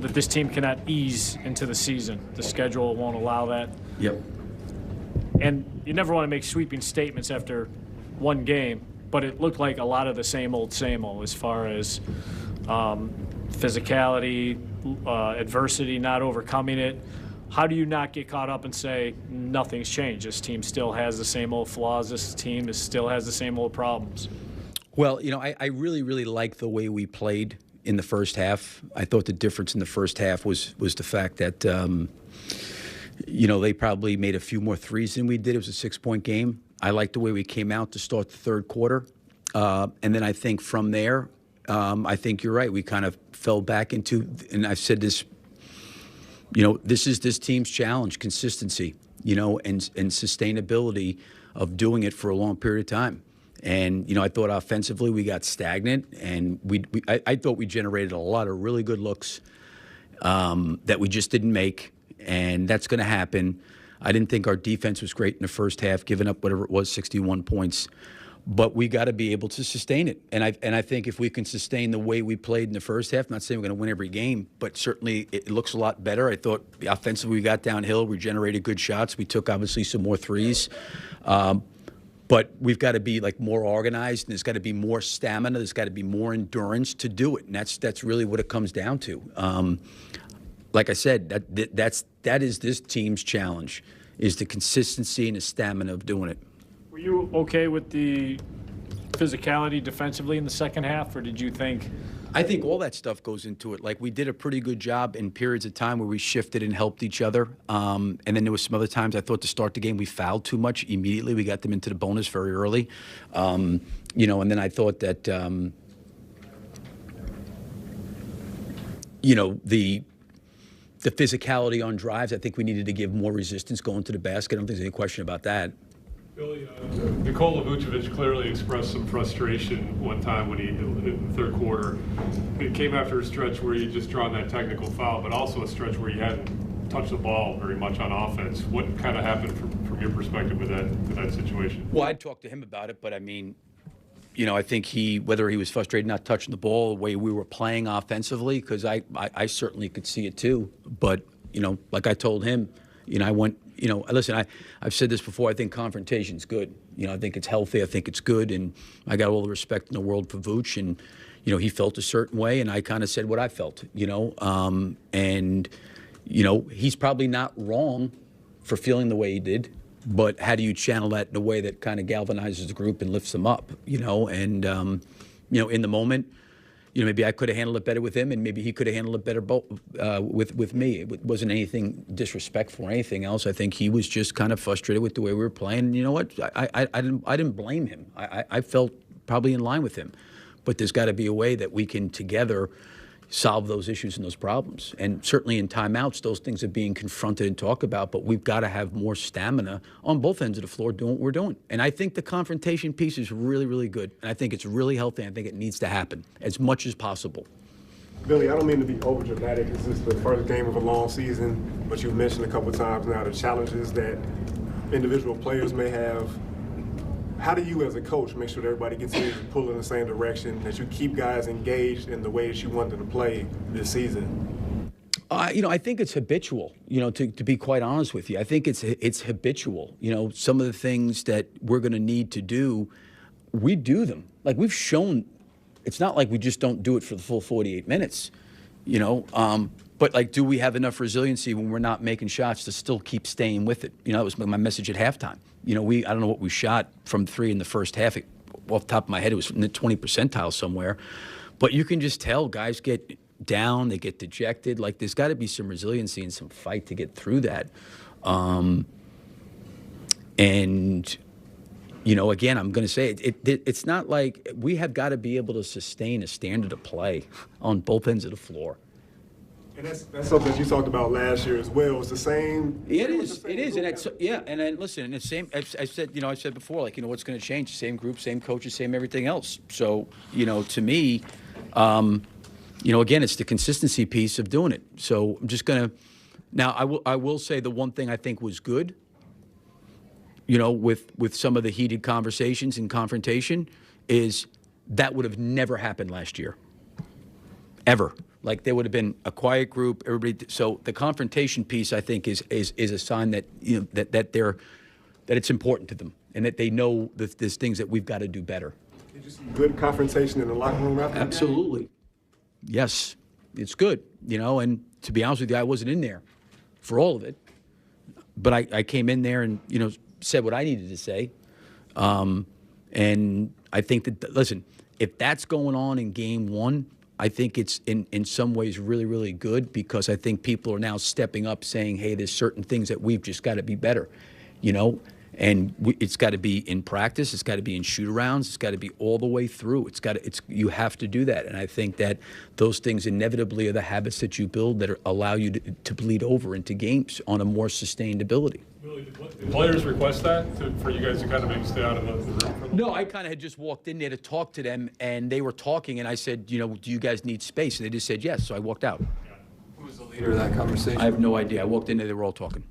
that this team cannot ease into the season. The schedule won't allow that. Yep. And you never want to make sweeping statements after one game, but it looked like a lot of the same old as far as physicality, adversity, not overcoming it. How do you not get caught up and say nothing's changed? This team still has the same old flaws. This team still has the same old problems. Well, I really, really like the way we played in the first half. I thought the difference in the first half was the fact that, they probably made a few more threes than we did. It was a 6-point game. I liked the way we came out to start the third quarter. And then I think from there, I think you're right. We kind of fell back into, and I've said this, this is this team's challenge, consistency, and sustainability of doing it for a long period of time. And, I thought offensively we got stagnant, and I thought we generated a lot of really good looks that we just didn't make, and that's going to happen. I didn't think our defense was great in the first half, giving up whatever it was, 61 points. But we got to be able to sustain it. And I think if we can sustain the way we played in the first half, I'm not saying we're going to win every game, but certainly it looks a lot better. I thought offensively we got downhill. We generated good shots. We took, obviously, some more threes. But we've got to be more organized, and there's got to be more stamina. There's got to be more endurance to do it, and that's really what it comes down to. Like I said, that is this team's challenge, is the consistency and the stamina of doing it. Were you okay with the physicality defensively in the second half, or did you think? I think all that stuff goes into it. We did a pretty good job in periods of time where we shifted and helped each other. And then there was some other times I thought to start the game we fouled too much immediately. We got them into the bonus very early. And then I thought that, the physicality on drives, I think we needed to give more resistance going to the basket. I don't think there's any question about that. Billy, Nikola Vucevic clearly expressed some frustration one time when in the third quarter. It came after a stretch where you just drawn that technical foul, but also a stretch where you hadn't touched the ball very much on offense. What kind of happened from your perspective with that situation? Well, I'd talk to him about it, but I mean, I think whether he was frustrated not touching the ball, the way we were playing offensively, because I certainly could see it too. But, like I told him, I went, listen, I've said this before, I think confrontation's good. I think it's healthy, I think it's good, and I got all the respect in the world for Vooch, and, he felt a certain way, and I kind of said what I felt, and, he's probably not wrong for feeling the way he did, but how do you channel that in a way that kind of galvanizes the group and lifts them up, and, in the moment, maybe I could have handled it better with him, and maybe he could have handled it better with me. It wasn't anything disrespectful or anything else. I think he was just kind of frustrated with the way we were playing. You know what? I didn't blame him. I felt probably in line with him. But there's got to be a way that we can together solve those issues and those problems. And certainly in timeouts, those things are being confronted and talked about, but we've got to have more stamina on both ends of the floor doing what we're doing. And I think the confrontation piece is really, really good. And I think it's really healthy. I think it needs to happen as much as possible. Billy, I don't mean to be overdramatic. This is the first game of a long season, but you've mentioned a couple of times now the challenges that individual players may have. How do you, as a coach, make sure that everybody gets in and pull in the same direction, that you keep guys engaged in the way that you want them to play this season? I think it's habitual, to be quite honest with you. I think it's habitual. Some of the things that we're going to need to do, we do them. We've shown, it's not like we just don't do it for the full 48 minutes, But, do we have enough resiliency when we're not making shots to still keep staying with it? That was my message at halftime. I don't know what we shot from three in the first half. Off the top of my head, it was in the 20 percentile somewhere. But you can just tell guys get down, they get dejected. There's got to be some resiliency and some fight to get through that. And, again, I'm going to say it's not like we have got to be able to sustain a standard of play on both ends of the floor. And that's something that you talked about last year as well. It's the same. It is, and it's and then listen, and the same. I said before, what's going to change? Same group, same coaches, same everything else. So, to me, again, it's the consistency piece of doing it. So I'm just gonna. Now, I will say the one thing I think was good. With some of the heated conversations and confrontation, is that would have never happened last year. ever. Like there would have been a quiet group, everybody. So the confrontation piece, I think, is a sign that that it's important to them and that they know that there's things that we've got to do better. Did you see good confrontation in the locker room after the game? Absolutely. Yes, it's good. And to be honest with you, I wasn't in there for all of it, but I came in there and said what I needed to say, and I think that listen, if that's going on in game one, I think it's in some ways really, really good because I think people are now stepping up saying, hey, there's certain things that we've just got to be better, and it's got to be in practice, it's got to be in shoot-arounds, it's got to be all the way through. You have to do that, and I think that those things inevitably are the habits that you build that allow you to bleed over into games on a more sustained ability. Really, did players request that for you guys to kind of maybe stay out of the room for a little? No, I kind of had just walked in there to talk to them, and they were talking, and I said, do you guys need space? And they just said yes, so I walked out. Who was the leader of that conversation? I have no idea. I walked in there, they were all talking,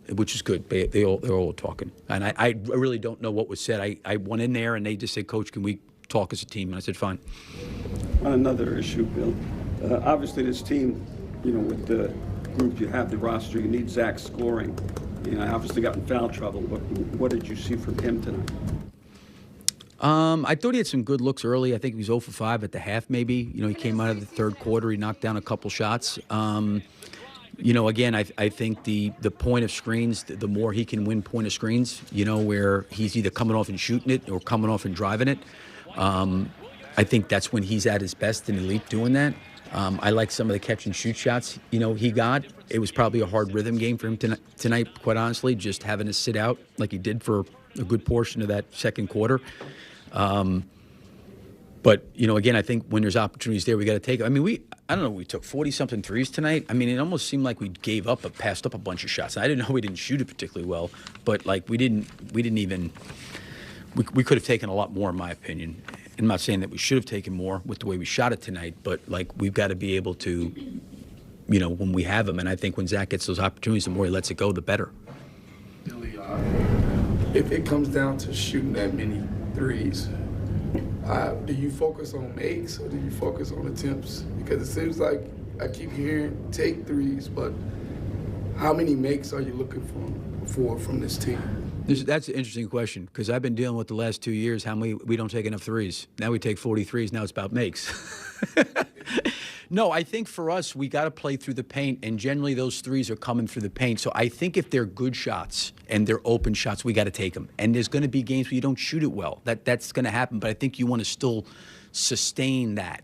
which is good. They were all talking. And I really don't know what was said. I went in there, and they just said, Coach, can we talk as a team? And I said, fine. On another issue, Bill, obviously this team, with the group you have, the roster, you need Zach scoring. Obviously got in foul trouble, but what did you see from him tonight? I thought he had some good looks early. I think he was 0 for 5 at the half, maybe. He came out of the third quarter. He knocked down a couple shots. Again, I think the point of screens, the more he can win point of screens, where he's either coming off and shooting it or coming off and driving it. I think that's when he's at his best and elite doing that. I like some of the catch and shoot shots, he got. It was probably a hard rhythm game for him tonight, quite honestly, just having to sit out like he did for a good portion of that second quarter. But, again, I think when there's opportunities there, we got to take it. I mean, I don't know, we took 40-something threes tonight. I mean, it almost seemed like we gave up, passed up a bunch of shots. I didn't know we didn't shoot it particularly well, but, we didn't even – we could have taken a lot more, in my opinion. I'm not saying that we should have taken more with the way we shot it tonight, but, we've got to be able to, when we have them. And I think when Zach gets those opportunities, the more he lets it go, the better. Billy, if it comes down to shooting that many threes, do you focus on makes or do you focus on attempts? Because it seems like I keep hearing take threes, but how many makes are you looking for from this team? That's an interesting question because I've been dealing with the last 2 years how we don't take enough threes. Now we take 40 threes. Now it's about makes. No, I think for us, we got to play through the paint, and generally those threes are coming through the paint. So I think if they're good shots and they're open shots, we got to take them. And there's going to be games where you don't shoot it well. That's going to happen, but I think you want to still sustain that.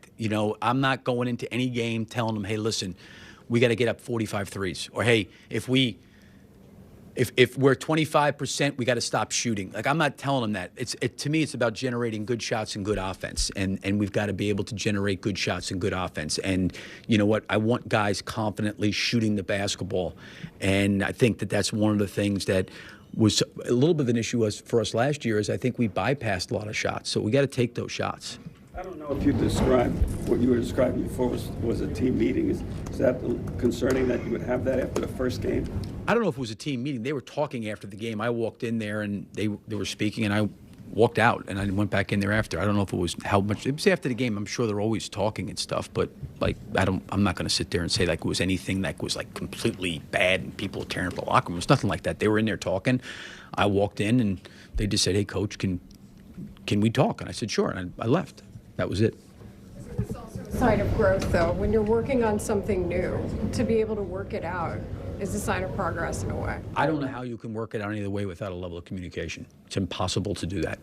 I'm not going into any game telling them, hey, listen, we got to get up 45 threes. Or, hey, if we're 25%, we got to stop shooting. I'm not telling them that. To me, it's about generating good shots and good offense, and we've got to be able to generate good shots and good offense. And you know what? I want guys confidently shooting the basketball, and I think that's one of the things that was a little bit of an issue for us last year. Is I think we bypassed a lot of shots, so we got to take those shots. I don't know if you described what you were describing before was a team meeting. Is that concerning that you would have that after the first game? I don't know if it was a team meeting. They were talking after the game. I walked in there and they were speaking, and I walked out and I went back in there after. I don't know if it was how much. It was after the game. I'm sure they're always talking and stuff, but I'm not going to sit there and say it was anything that was completely bad and people tearing up the locker room. It was nothing like that. They were in there talking. I walked in and they just said, "Hey, Coach, can we talk?" And I said, "Sure," and I left. That was it. It's also a sign of growth, though. When you're working on something new, to be able to work it out is a sign of progress in a way. I don't know how you can work it out any other way without a level of communication. It's impossible to do that,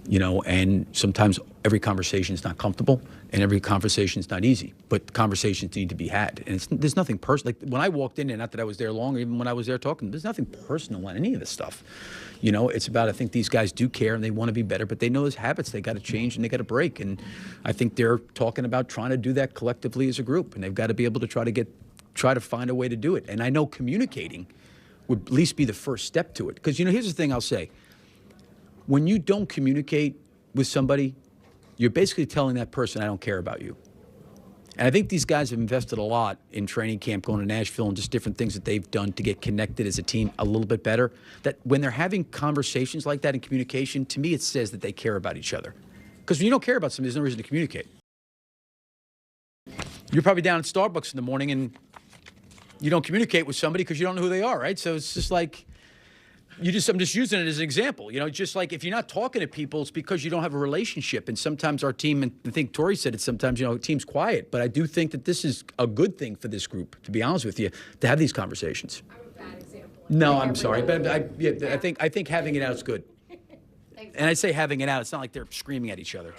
and sometimes every conversation is not comfortable and every conversation is not easy, but conversations need to be had. And there's nothing personal. When I walked in there, not that I was there long, or even when I was there talking, there's nothing personal on any of this stuff. It's about, I think these guys do care and they want to be better, but they know there's habits they got to change and they got to break. And I think they're talking about trying to do that collectively as a group, and they've got to be able to try to find a way to do it. And I know communicating would at least be the first step to it. Because, here's the thing I'll say. When you don't communicate with somebody, you're basically telling that person, I don't care about you. And I think these guys have invested a lot in training camp, going to Nashville, and just different things that they've done to get connected as a team a little bit better. That when they're having conversations like that in communication, to me it says that they care about each other. Because when you don't care about somebody, there's no reason to communicate. You're probably down at Starbucks in the morning and you don't communicate with somebody because you don't know who they are, right? So it's just like, I'm just using it as an example. Just like if you're not talking to people, it's because you don't have a relationship. And sometimes our team, and I think Tori said it sometimes, team's quiet. But I do think that this is a good thing for this group, to be honest with you, to have these conversations. I'm a bad example. No, I'm sorry. But I think having it out is good. And I say having it out, it's not like they're screaming at each other.